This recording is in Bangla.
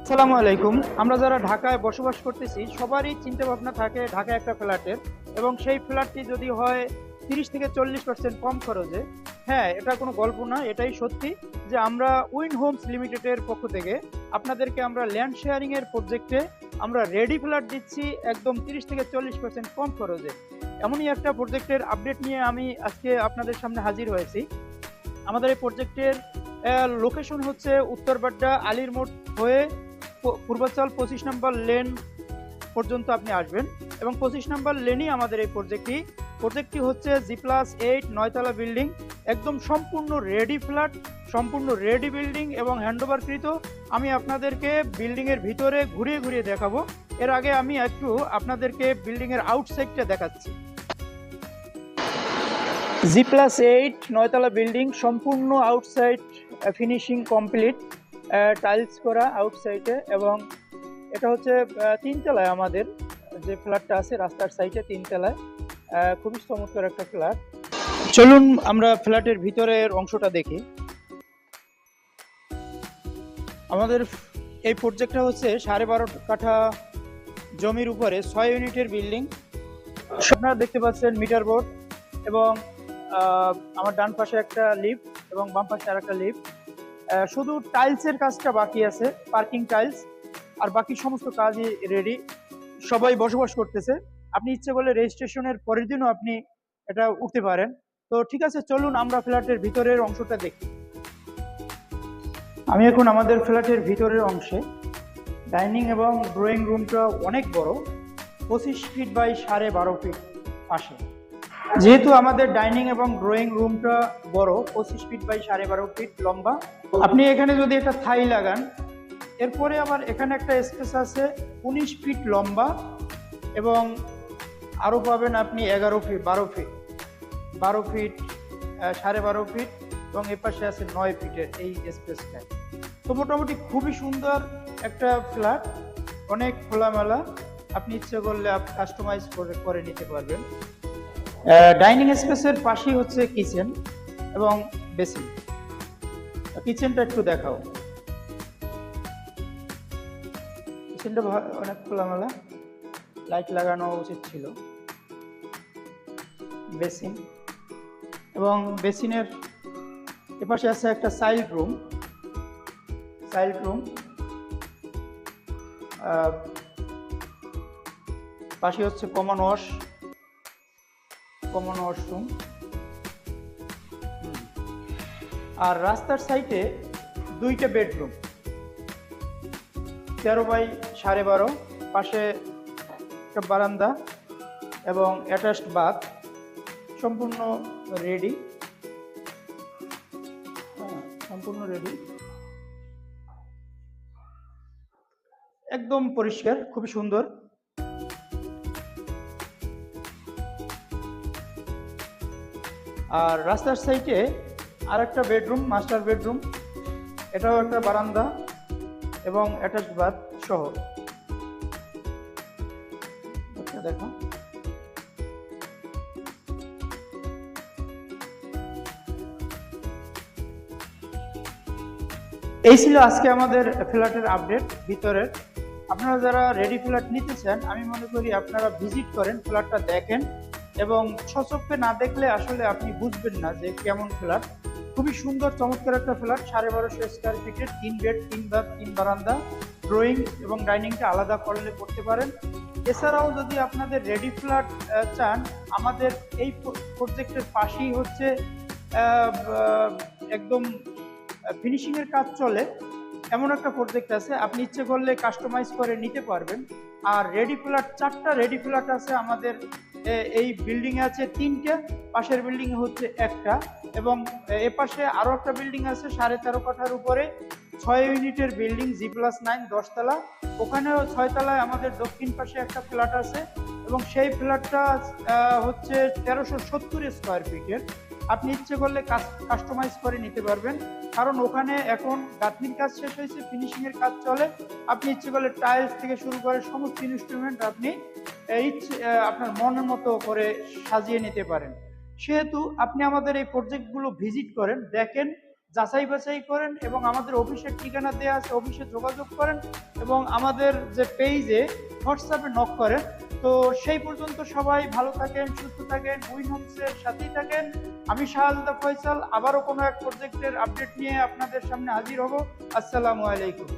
আসসালামু আলাইকুম। আমরা যারা ঢাকায় বসবাস করতেছি সবারই চিন্তা ভাবনা থাকে ঢাকায় একটা ফ্ল্যাটের, এবং সেই ফ্ল্যাটটি যদি হয় 30 থেকে 40% কম খরচে। হ্যাঁ, এটা কোনো গল্প না, এটাই সত্যি যে আমরা উইন হোমস লিমিটেডের পক্ষ থেকে আপনাদেরকে আমরা ল্যান্ড শেয়ারিং এর প্রজেক্টে আমরা রেডি ফ্ল্যাট দিচ্ছি একদম 30 থেকে 40% কম খরচে। এমনই একটা প্রজেক্টের আপডেট নিয়ে আমি আজকে আপনাদের সামনে হাজির হয়েছি। আমাদের এই প্রজেক্টের লোকেশন হচ্ছে উত্তরবাড্ডা আলীর মোড় হয়ে পূর্বাচল 25 নম্বর লেন পর্যন্ত আপনি আসবেন, এবং 25 নম্বর লেনই আমাদের এই প্রজেক্টটি হচ্ছে G+8 9তলা বিল্ডিং, একদম সম্পূর্ণ রেডি ফ্ল্যাট, সম্পূর্ণ রেডি বিল্ডিং এবং হ্যান্ডওভারকৃত। আমি আপনাদেরকে বিল্ডিং এর ভিতরে ঘুরিয়ে ঘুরিয়ে দেখাবো। এর আগে আমি একটু আপনাদেরকে বিল্ডিং এর আউটসাইডটা দেখাচ্ছি। G+8 9তলা বিল্ডিং, সম্পূর্ণ আউটসাইড ফিনিশিং কমপ্লিট, টাইলস করা আউটসাইডে, এবং এটা হচ্ছে 3তলায় আমাদের যে ফ্ল্যাটটা আছে রাস্তার সাইডে 3তলায়। খুবই চমৎকার একটা ফ্ল্যাট। চলুন আমরা ফ্ল্যাটের ভিতরের অংশটা দেখি। আমাদের এই প্রজেক্টটা হচ্ছে 12.5 কাঠা জমির উপরে 6 ইউনিটের বিল্ডিং। আপনারা দেখতে পাচ্ছেন মিটার বোর্ড, এবং আমার ডান পাশে একটা লিফট এবং বাম পাশে আর একটা লিফট। শুধু টাইলসের কাজটা বাকি আছে, পার্কিং টাইলস, আর বাকি সমস্ত কাজই রেডি। সবাই বসবাস করতেছে। আপনি ইচ্ছে করলে রেজিস্ট্রেশনের পরের দিনও আপনি এটা উঠতে পারেন। তো ঠিক আছে, চলুন আমরা ফ্ল্যাটের ভিতরের অংশটা দেখি। আমি এখন আমাদের ফ্ল্যাটের ভিতরের অংশে। ডাইনিং এবং ড্রয়িং রুমটা অনেক বড়, 25 ফিট বাই 12.5 ফিট পাশে। যেহেতু আমাদের ডাইনিং এবং ড্রয়িং রুমটা বড়, 25 ফিট বাই 12.5 ফিট লম্বা, আপনি এখানে যদি একটা থাই লাগান, এরপরে আবার এখানে একটা স্পেস আছে 19 ফিট লম্বা, এবং আরও পাবেন আপনি 12 ফিট 12 ফিট 12.5 ফিট, এবং এর পাশে আছে 9 ফিটের এই স্পেসটা। তো মোটামুটি খুবই সুন্দর একটা ফ্ল্যাট, অনেক খোলামেলা। আপনি ইচ্ছে করলে কাস্টমাইজ করে নিতে পারবেন। ডাইনিং স্পেসের পাশেই হচ্ছে কিচেন এবং বেসিন। কিচেনটা একটু দেখাও। কিচেনটা অনেক খোলামেলা, লাইট লাগানো উচিত ছিল। বেসিন, এবং বেসিনের এপাশে আছে একটা চাইল্ড রুম। পাশে হচ্ছে কমন ওয়াশরুম। আর রাস্তার সাইডে 2টা বেডরুম, 13 বাই 12.5, পাশে একটা বারান্দা এবং অ্যাটাচড বাথ, সম্পূর্ণ রেডি। একদম পরিষ্কার, খুবই সুন্দর। আর রাস্তার সাইডে আর একটা বেডরুম, মাস্টার বেডরুম, এটাও একটা বারান্দা এবং অ্যাটাচড বাথ সহ। দেখো, এই ছিল আজকে আমাদের ফ্ল্যাটের আপডেট ভিতরের। আপনারা যারা রেডি ফ্ল্যাট নিতে চান, আমি মনে করি আপনারা ভিজিট করেন, ফ্ল্যাটটা দেখেন, এবং স্বচক্ষে না দেখলে আসলে আপনি বুঝবেন না যে কেমন ফ্ল্যাট। খুবই সুন্দর চমৎকার একটা ফ্ল্যাট, 1250 স্কোয়ার ফিটের, 3 বেড 3 বাথ 3 বারান্দা, ড্রয়িং এবং ডাইনিংটা আলাদা করলে করতে পারেন। এছাড়াও যদি আপনাদের রেডি ফ্ল্যাট চান, আমাদের এই প্রজেক্টের পাশেই হচ্ছে একদম ফিনিশিং এর কাজ চলে এমন একটা প্রজেক্ট আছে, আপনি ইচ্ছে করলে কাস্টমাইজ করে নিতে পারবেন। আর রেডি ফ্ল্যাট 4টা রেডি ফ্ল্যাট আছে আমাদের এই বিল্ডিং এ, আছে 3টে, পাশের বিল্ডিং এ হচ্ছে একটা, এবং এ পাশে আরো একটা বিল্ডিং আছে 13.5 কাঠার উপরে 6 ইউনিটের বিল্ডিং, G+9 10তলা। ওখানেও 6 তলায় আমাদের দক্ষিণ পাশে একটা ফ্ল্যাট আছে, এবং সেই ফ্ল্যাটটা হচ্ছে 1370 স্কোয়ার ফিটের। আপনি ইচ্ছে করলে কাস্টমাইজ করে নিতে পারবেন, কারণ ওখানে এখন গাঁথনির কাজ শেষ হয়েছে, ফিনিশিং এর কাজ চলে। আপনি ইচ্ছে করলে টাইলস থেকে শুরু করে সমস্ত ইনস্ট্রুমেন্ট আপনি আপনার মনের মতো করে সাজিয়ে নিতে পারেন। সেহেতু আপনি আমাদের এই প্রজেক্টগুলো ভিজিট করেন, দেখেন, যাচাই বাছাই করেন এবং আমাদের অফিসের ঠিকানা দেওয়া আছে, অফিসে যোগাযোগ করেন এবং আমাদের যে পেজে হোয়াটসঅ্যাপে নক করেন। তো সেই পর্যন্ত সবাই ভালো থাকেন, সুস্থ থাকেন, উইন হোমসের সাথেই থাকেন। আমি শাহাদাত ফয়সাল আবারও কোনো এক প্রজেক্টের আপডেট নিয়ে আপনাদের সামনে হাজির হব। আসসালামু আলাইকুম।